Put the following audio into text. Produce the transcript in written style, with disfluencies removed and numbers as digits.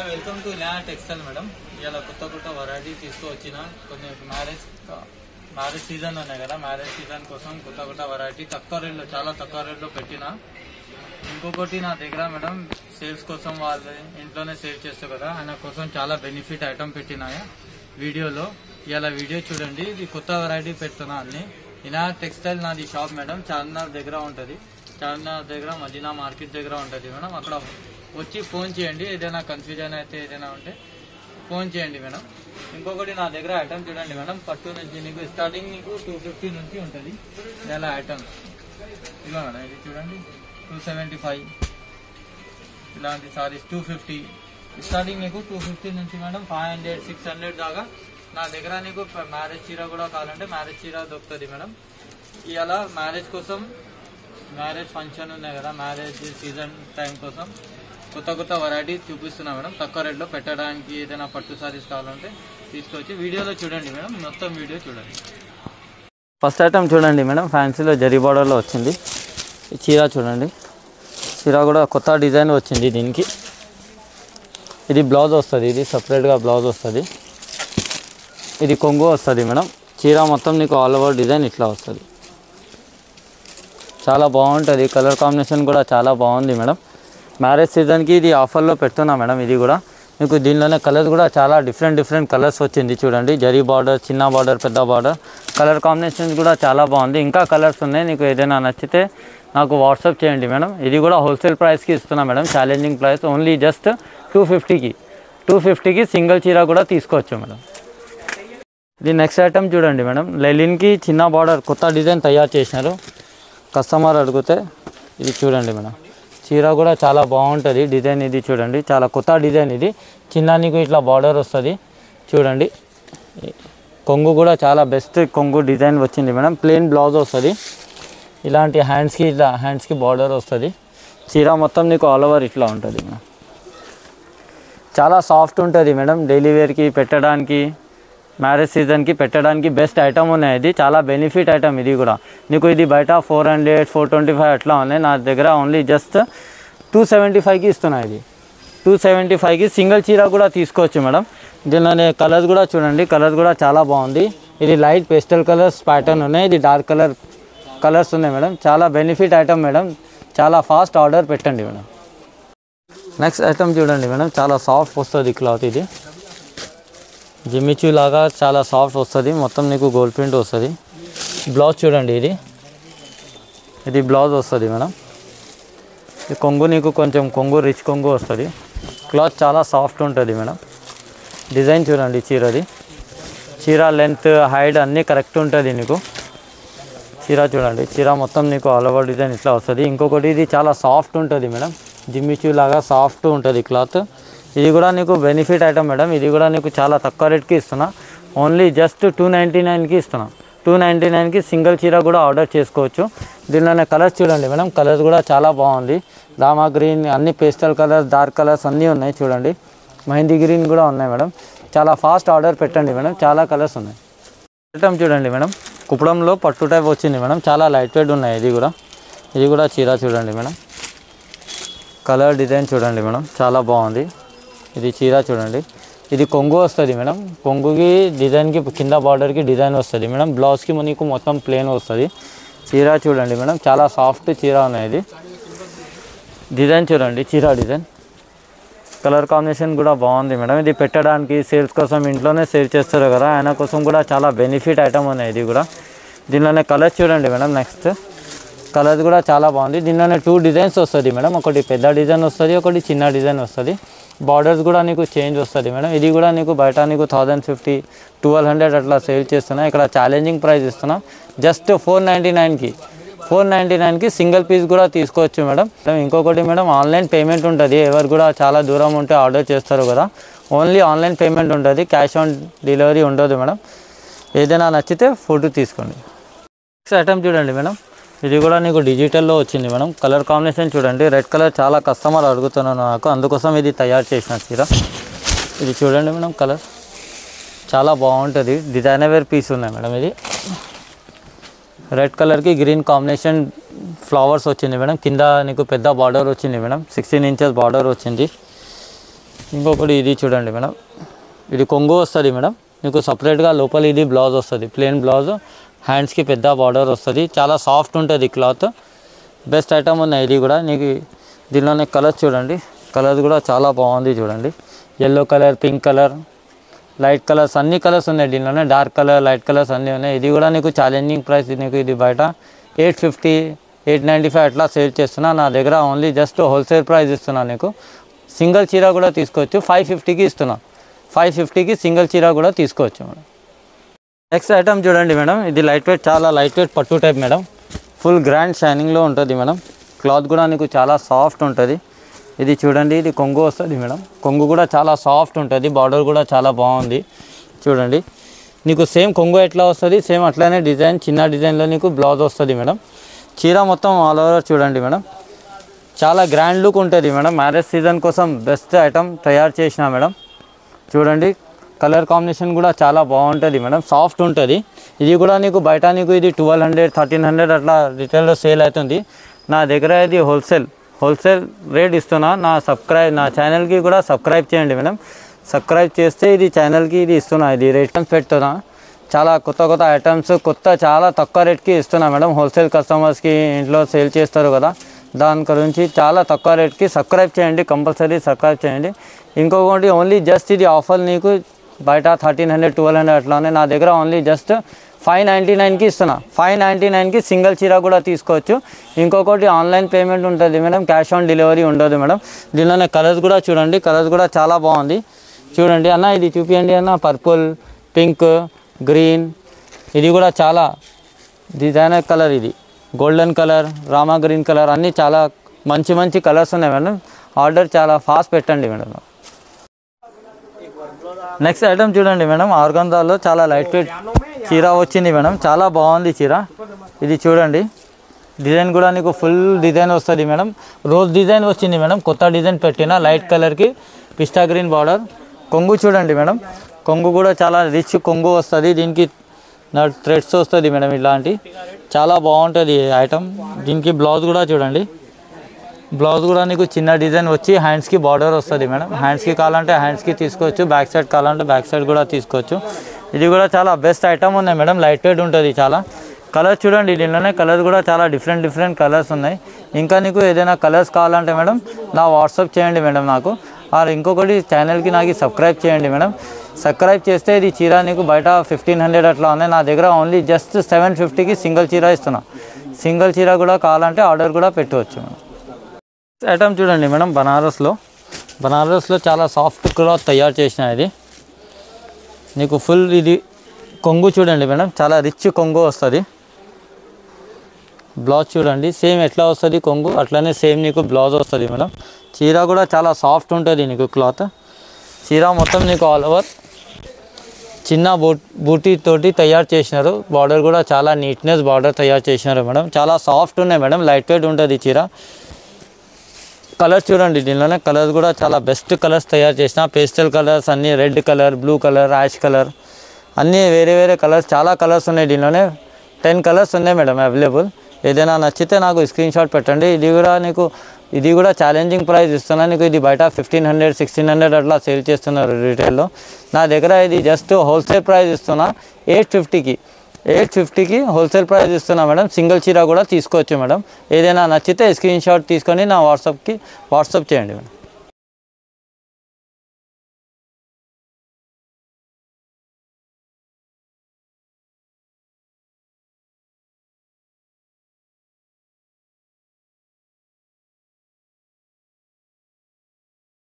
Welcome to ఇలానా textile madam. ఇలా కొత్త వెరైటీ తీసుకువచ్చిన కొన్ని మ్యారేజ్ సీజన్ ఉన్నాయి కదా, మ్యారేజ్ సీజన్ కోసం కొత్త వెరైటీ తక్కువ రేట్లో, చాలా తక్కువ రేట్లో పెట్టిన. ఇంకొకటి నా దగ్గర మేడం సేల్స్ కోసం, వాళ్ళు ఇంట్లోనే సేల్ చేస్తారు కదా, ఆయన కోసం చాలా బెనిఫిట్ ఐటమ్ పెట్టినాయి వీడియోలో. ఇలా వీడియో చూడండి. ఇది కొత్త వెరైటీ పెడుతున్నా అన్ని. ఇలానా టెక్స్టైల్ నాది షాప్ మేడం, చార్మినార్ దగ్గర ఉంటుంది. చార్మినార్ దగ్గర మదీనా మార్కెట్ దగ్గర ఉంటుంది మేడం. అక్కడ వచ్చి ఫోన్ చేయండి. ఏదైనా కన్ఫ్యూజన్ అయితే ఏదైనా ఉంటే ఫోన్ చేయండి మేడం. ఇంకొకటి నా దగ్గర ఐటమ్ చూడండి మేడం, పట్టు నుంచి నీకు స్టార్టింగ్ నీకు 250 నుంచి ఉంటుంది. ఇలా ఐటమ్స్ ఇలా మేడం, ఇది చూడండి 275, ఇలాంటి సారీస్ 250. స్టార్టింగ్ నీకు 250 నుంచి మేడం 500, 600 దాకా నా దగ్గర. నీకు మ్యారేజ్ చీర కూడా కావాలంటే మ్యారేజ్ చీర దొరుకుతుంది మేడం. ఇలా మ్యారేజ్ కోసం, మ్యారేజ్ ఫంక్షన్ ఉన్నాయి కదా, మ్యారేజ్ సీజన్ టైం కోసం కొత్త వెరైటీ చూపిస్తున్నా మేడం. తక్కువ రేట్లో పెట్టడానికి ఏదైనా పట్టు సారీస్ కావాలంటే తీసుకొచ్చి వీడియోలో చూడండి మేడం, మొత్తం వీడియో చూడండి. ఫస్ట్ ఐటమ్ చూడండి మేడం, ఫ్యాన్సీలో జరీ బార్డర్లో వచ్చింది. ఈ చీర చూడండి, చీర కూడా కొత్త డిజైన్ వచ్చింది దీనికి. ఇది బ్లౌజ్ వస్తుంది, ఇది సపరేట్గా బ్లౌజ్ వస్తుంది. ఇది కొంగు వస్తుంది మేడం. చీర మొత్తం నీకు ఆల్ ఓవర్ డిజైన్ ఇట్లా వస్తుంది. చాలా బాగుంటుంది. కలర్ కాంబినేషన్ కూడా చాలా బాగుంది మేడం. మ్యారేజ్ సీజన్కి ఇది ఆఫర్లో పెడుతున్నా మేడం. ఇది కూడా మీకు దీనిలోనే కలర్స్ కూడా చాలా డిఫరెంట్ కలర్స్ వచ్చింది చూడండి. జరీ బార్డర్, చిన్న బార్డర్, పెద్ద బార్డర్, కలర్ కాంబినేషన్స్ కూడా చాలా బాగుంది. ఇంకా కలర్స్ ఉన్నాయి. నీకు ఏదైనా నచ్చితే నాకు వాట్సాప్ చేయండి మేడం. ఇది కూడా హోల్సేల్ ప్రైస్కి ఇస్తున్నా madam. Challenging price only just 250కి సింగిల్ చీర కూడా తీసుకోవచ్చు మేడం. ఇది నెక్స్ట్ ఐటమ్ చూడండి మేడం, లెలిన్కి చిన్న బార్డర్ కొత్త డిజైన్ తయారు చేసినారు. కస్టమర్ అడిగితే ఇది చూడండి మేడం. చీర కూడా చాలా బాగుంటుంది డిజైన్. ఇది చూడండి, చాలా కొత్త డిజైన్. ఇది చిన్న నీకు ఇట్లా బార్డర్ వస్తుంది చూడండి. కొంగు కూడా చాలా బెస్ట్ కొంగు డిజైన్ వచ్చింది మేడం. ప్లెయిన్ బ్లౌజ్ వస్తుంది. ఇలాంటి హ్యాండ్స్కి బార్డర్ వస్తుంది. చీర మొత్తం నీకు ఆల్ ఓవర్ ఇట్లా ఉంటుంది మేడం. చాలా సాఫ్ట్ ఉంటుంది మేడం. డైలీ వేర్కి పెట్టడానికి, మ్యారేజ్ సీజన్కి పెట్టడానికి బెస్ట్ ఐటమ్ ఉన్నాయి. ఇది చాలా బెనిఫిట్ ఐటమ్. ఇది కూడా నీకు ఇది బయట 400, 425 అట్లా ఉన్నాయి. నా దగ్గర ఓన్లీ జస్ట్ 275కి ఇస్తున్నా. ఇది 275కి సింగిల్ చీర కూడా తీసుకోవచ్చు మేడం. దీనిలోనే కలర్స్ కూడా చూడండి, కలర్స్ కూడా చాలా బాగుంది. ఇది లైట్ పేస్టల్ కలర్స్ ప్యాటర్న్ ఉన్నాయి. ఇది డార్క్ కలర్స్ ఉన్నాయి మేడం. చాలా బెనిఫిట్ ఐటమ్ మేడం. చాలా ఫాస్ట్ ఆర్డర్ పెట్టండి మేడం. నెక్స్ట్ ఐటమ్ చూడండి మేడం, చాలా సాఫ్ట్ వస్తుంది క్లాత్. ఇది జిమ్మిచూ లాగా చాలా సాఫ్ట్ వస్తుంది. మొత్తం నీకు గోల్డ్ ప్రింట్ వస్తుంది. బ్లౌజ్ చూడండి, ఇది బ్లౌజ్ వస్తుంది మేడం. ఈ కొంగు నీకు కొంచెం రిచ్ కొంగు వస్తుంది. క్లాత్ చాలా సాఫ్ట్ ఉంటుంది మేడం. డిజైన్ చూడండి చీరది. చీర లెంత్, హైట్ అన్నీ కరెక్ట్ ఉంటుంది నీకు. చీర చూడండి, చీర మొత్తం నీకు ఆల్ ఓవర్ డిజైన్ ఇట్లా వస్తుంది. ఇంకొకటి ఇది చాలా సాఫ్ట్ ఉంటుంది మేడం. జిమ్మిచూ లాగా సాఫ్ట్ ఉంటుంది క్లాత్. ఇది కూడా నీకు బెనిఫిట్ ఐటమ్ మేడం. ఇది కూడా నీకు చాలా తక్కువ రేట్కి ఇస్తున్నా. ఓన్లీ జస్ట్ 299కి ఇస్తున్నా. 299కి సింగిల్ చీర కూడా ఆర్డర్ చేసుకోవచ్చు. దీనిలోనే కలర్స్ చూడండి మేడం, కలర్స్ కూడా చాలా బాగుంది. రామా గ్రీన్, అన్ని పేస్టల్ కలర్స్, డార్క్ కలర్స్ అన్నీ ఉన్నాయి చూడండి. మెహందీ గ్రీన్ కూడా ఉన్నాయి మేడం. చాలా ఫాస్ట్ ఆర్డర్ పెట్టండి మేడం. చాలా కలర్స్ ఉన్నాయి. ఐటమ్ చూడండి మేడం, కుప్పడంలో పట్టు టైప్ వచ్చింది మేడం. చాలా లైట్ వెయిట్ ఉన్నాయి. ఇది కూడా చీర చూడండి మేడం. కలర్ డిజైన్ చూడండి మేడం, చాలా బాగుంది. ఇది చీర చూడండి. ఇది కొంగు వస్తుంది మేడం. కొంగుకి డిజైన్కి కింద బార్డర్కి డిజైన్ వస్తుంది మేడం. బ్లౌజ్కి మనకు మొత్తం ప్లెయిన్ వస్తుంది. చీర చూడండి మేడం, చాలా సాఫ్ట్ చీర ఉన్నాయి. ఇది డిజైన్ చూడండి, చీర డిజైన్, కలర్ కాంబినేషన్ కూడా బాగుంది మేడం. ఇది పెట్టడానికి, సేల్స్ కోసం ఇంట్లోనే సేల్ చేస్తారు కదా, ఆయన కోసం కూడా చాలా బెనిఫిట్ ఐటమ్ ఉన్నాయి. ఇది కూడా దీనిలోనే కలర్స్ చూడండి మేడం. నెక్స్ట్ కలర్స్ కూడా చాలా బాగుంది. దీనిలోనే 2 డిజైన్స్ వస్తుంది మేడం. ఒకటి పెద్ద డిజైన్ వస్తుంది, ఒకటి చిన్న డిజైన్ వస్తుంది. బార్డర్స్ కూడా నీకు చేంజ్ వస్తుంది మేడం. ఇది కూడా నీకు బయట నీకు 1050, 1200 అట్లా సేల్ చేస్తున్నా. ఇక్కడ ఛాలెంజింగ్ ప్రైస్ ఇస్తున్నా. జస్ట్ 499కి సింగిల్ పీస్ కూడా తీసుకోవచ్చు మేడం. ఇంకొకటి మేడం, ఆన్లైన్ పేమెంట్ ఉంటుంది. ఎవరు కూడా చాలా దూరం ఉంటే ఆర్డర్ చేస్తారు కదా, ఓన్లీ ఆన్లైన్ పేమెంట్ ఉంటుంది. క్యాష్ ఆన్ డెలివరీ ఉండదు మేడం. ఏదైనా నచ్చితే ఫోటో తీసుకోండి. నెక్స్ట్ ఐటమ్ చూడండి మేడం, ఇది కూడా నీకు డిజిటల్లో వచ్చింది మేడం. కలర్ కాంబినేషన్ చూడండి, రెడ్ కలర్ చాలా కస్టమర్ అడుగుతున్నాను నాకు, అందుకోసం ఇది తయారు చేసిన చీర. ఇది చూడండి మేడం, కలర్ చాలా బాగుంటుంది. డిజైనర్ వేర్ పీస్ ఉన్నాయి మేడం. ఇది రెడ్ కలర్కి గ్రీన్ కాంబినేషన్ ఫ్లవర్స్ వచ్చింది మేడం. కింద నీకు పెద్ద బార్డర్ వచ్చింది మేడం. 16 ఇంచెస్ బార్డర్ వచ్చింది. ఇంకొకటి ఇది చూడండి మేడం, ఇది కొంగు వస్తుంది మేడం, మీకు సపరేట్గా లోపల ఇది బ్లౌజ్ వస్తుంది, ప్లెయిన్ బ్లౌజ్, హ్యాండ్స్కి పెద్ద బార్డర్ వస్తుంది, చాలా సాఫ్ట్ ఉంటుంది క్లాత్, బెస్ట్ ఐటమ్ ఉన్నాయి. ఇది కూడా నీకు దీనిలోనే కలర్స్ చూడండి, కలర్స్ కూడా చాలా బాగుంది చూడండి, yellow colour, pink colour, light colours, అన్ని కలర్స్ ఉన్నాయి దీనిలోనే, డార్క్ కలర్, లైట్ కలర్స్ అన్నీ ఉన్నాయి. ఇది కూడా నీకు ఛాలెంజింగ్ ప్రైస్, నీకు ఇది బయట 850, 895 అట్లా సేల్ చేస్తున్నా, నా దగ్గర ఓన్లీ జస్ట్ హోల్సేల్ ప్రైస్ ఇస్తున్నా. నీకు సింగిల్ చీర కూడా తీసుకోవచ్చు, 550కి ఇస్తున్నా, 550కి సింగిల్ చీర కూడా తీసుకోవచ్చు మేడం. నెక్స్ట్ ఐటమ్ చూడండి మేడం, ఇది లైట్ వెయిట్, చాలా లైట్ వెయిట్ పట్టు టైప్ మేడం, ఫుల్ గ్రాండ్ షైనింగ్లో ఉంటుంది మేడం, క్లాత్ కూడా నీకు చాలా సాఫ్ట్ ఉంటుంది. ఇది చూడండి, ఇది కొంగు వస్తుంది మేడం, కొంగు కూడా చాలా సాఫ్ట్ ఉంటుంది, బార్డర్ కూడా చాలా బాగుంది చూడండి. నీకు సేమ్ కొంగు ఎట్లా వస్తుంది సేమ్ అట్లానే డిజైన్, చిన్న డిజైన్లో నీకు బ్లౌజ్ వస్తుంది మేడం. చీర మొత్తం ఆల్ ఓవర్ చూడండి మేడం, చాలా గ్రాండ్ లుక్ ఉంటుంది మేడం. మ్యారేజ్ సీజన్ కోసం బెస్ట్ ఐటమ్ తయారు చేసిన మేడం. చూడండి కలర్ కాంబినేషన్ కూడా చాలా బాగుంటుంది మేడం, సాఫ్ట్ ఉంటుంది. ఇది కూడా నీకు బయట నీకు ఇది 1200, 1300 అట్లా రిటైల్లో సేల్ అవుతుంది. నా దగ్గర ఇది హోల్సేల్ రేట్ ఇస్తున్నా. నా ఛానల్కి కూడా సబ్స్క్రైబ్ చేయండి మేడం. సబ్స్క్రైబ్ చేస్తే ఇది ఛానల్కి ఇది ఇస్తున్నా, ఇది రేట్ పెడుతున్నా. చాలా కొత్త ఐటమ్స్ చాలా తక్కువ రేట్కి ఇస్తున్నా మేడం. హోల్సేల్ కస్టమర్స్కి ఇంట్లో సేల్ చేస్తారు కదా, దాని గురించి చాలా తక్కువ రేట్కి సబ్స్క్రైబ్ చేయండి, కంపల్సరీ సబ్స్క్రైబ్ చేయండి. ఇంకొకటి ఓన్లీ జస్ట్ ఇది ఆఫర్ నీకు బయట 1300, 1200 అట్లానే, నా దగ్గర ఓన్లీ జస్ట్ 599కి ఇస్తున్నా. 599కి సింగిల్ చీర కూడా తీసుకోవచ్చు. ఇంకొకటి ఆన్లైన్ పేమెంట్ ఉంటుంది మేడం, క్యాష్ ఆన్ డెలివరీ ఉండదు మేడం. దీనిలోనే కలర్స్ కూడా చూడండి, కలర్స్ కూడా చాలా బాగుంది చూడండి. అన్న ఇది చూపించండి అన్న, పర్పుల్, పింక్, గ్రీన్, ఇది కూడా చాలా డిజైనర్ కలర్, ఇది golden colour, Rama green colour, అన్నీ చాలా మంచి కలర్స్ ఉన్నాయి మేడం. ఆర్డర్ చాలా ఫాస్ట్ పెట్టండి మేడం. నెక్స్ట్ ఐటమ్ చూడండి మేడం, ఆర్గంజాలో చాలా లైట్ వెయిట్ చీర వచ్చింది మేడం, చాలా బాగుంది చీర. ఇది చూడండి, డిజైన్ కూడా నీకు ఫుల్ డిజైన్ వస్తుంది మేడం, రోజ్ డిజైన్ వచ్చింది మేడం, కొత్త డిజైన్ పెట్టిన లైట్ కలర్కి పిస్టా గ్రీన్ బార్డర్. కొంగు చూడండి మేడం, కొంగు కూడా చాలా రిచ్ కొంగు వస్తుంది, దీనికి థ్రెడ్స్ వస్తుంది మేడం, ఇలాంటి చాలా బాగుంటుంది ఐటమ్. దీనికి బ్లౌజ్ కూడా చూడండి, బ్లౌజ్ కూడా నీకు చిన్న డిజైన్ వచ్చి హ్యాండ్స్కి బార్డర్ వస్తుంది మేడం. హ్యాండ్స్కి కావాలంటే హ్యాండ్స్కి తీసుకోవచ్చు, బ్యాక్ సైడ్ కావాలంటే బ్యాక్ సైడ్ కూడా తీసుకోవచ్చు. ఇది కూడా చాలా బెస్ట్ ఐటమ్ ఉన్నాయి మేడం, లైట్ వెయిట్ ఉంటుంది చాలా. కలర్స్ చూడండి, దీనిలోనే కలర్స్ కూడా చాలా డిఫరెంట్ కలర్స్ ఉన్నాయి. ఇంకా నీకు ఏదైనా కలర్స్ కావాలంటే మేడం నా వాట్సాప్ చేయండి మేడం నాకు. ఇంకొకటి ఛానల్కి నాకు సబ్స్క్రైబ్ చేయండి మేడం. సబ్స్క్రైబ్ చేస్తే ఇది చీర నీకు బయట 1500 అట్లా ఉన్నాయి, నా దగ్గర ఓన్లీ జస్ట్ 750కి సింగిల్ చీర ఇస్తున్నా. సింగిల్ చీర కూడా కావాలంటే ఆర్డర్ కూడా పెట్టవచ్చు మేడం. ఐటమ్ చూడండి మేడం, బనారస్లో చాలా సాఫ్ట్ క్లాత్ తయారు చేసిన ఇది నీకు ఫుల్. ఇది కొంగు చూడండి మేడం, చాలా రిచ్ కొంగు వస్తుంది. బ్లౌజ్ చూడండి, సేమ్ ఎట్లా వస్తుంది కొంగు అట్లనే సేమ్ నీకు బ్లౌజ్ వస్తుంది మేడం. చీర కూడా చాలా సాఫ్ట్ ఉంటుంది నీకు క్లాత్. చీర మొత్తం నీకు ఆల్ ఓవర్ చిన్న బూటీ తోటి తయారు చేసినారు. బార్డర్ కూడా చాలా నీట్నెస్ బార్డర్ తయారు చేసినారు మేడం, చాలా సాఫ్ట్ ఉన్నాయి మేడం, లైట్ వెయిట్ ఉంటుంది చీర. కలర్స్ చూడండి, దీనిలోనే కలర్స్ కూడా చాలా బెస్ట్ కలర్స్ తయారు చేసిన, పేస్టల్ కలర్స్ అన్నీ, red colour, blue colour, ash colour, అన్నీ వేరే కలర్స్, చాలా కలర్స్ ఉన్నాయి. దీనిలోనే 10 కలర్స్ ఉన్నాయి మేడం అవైలబుల్. ఏదైనా నచ్చితే నాకు స్క్రీన్ షాట్ పెట్టండి. ఇది కూడా ఛాలెంజింగ్ ప్రైస్ ఇస్తున్నా నీకు. ఇది బయట 1500, 1600 అట్లా సేల్ చేస్తున్నారు రీటైల్లో. నా దగ్గర ఇది జస్ట్ హోల్సేల్ ప్రైస్ ఇస్తున్నా, 850కి హోల్సేల్ ప్రైస్ ఇస్తున్నా మేడం. సింగిల్ చీర కూడా తీసుకోవచ్చు మేడం. ఏదైనా నచ్చితే స్క్రీన్ షాట్ తీసుకొని నా వాట్సాప్ చేయండి మేడం.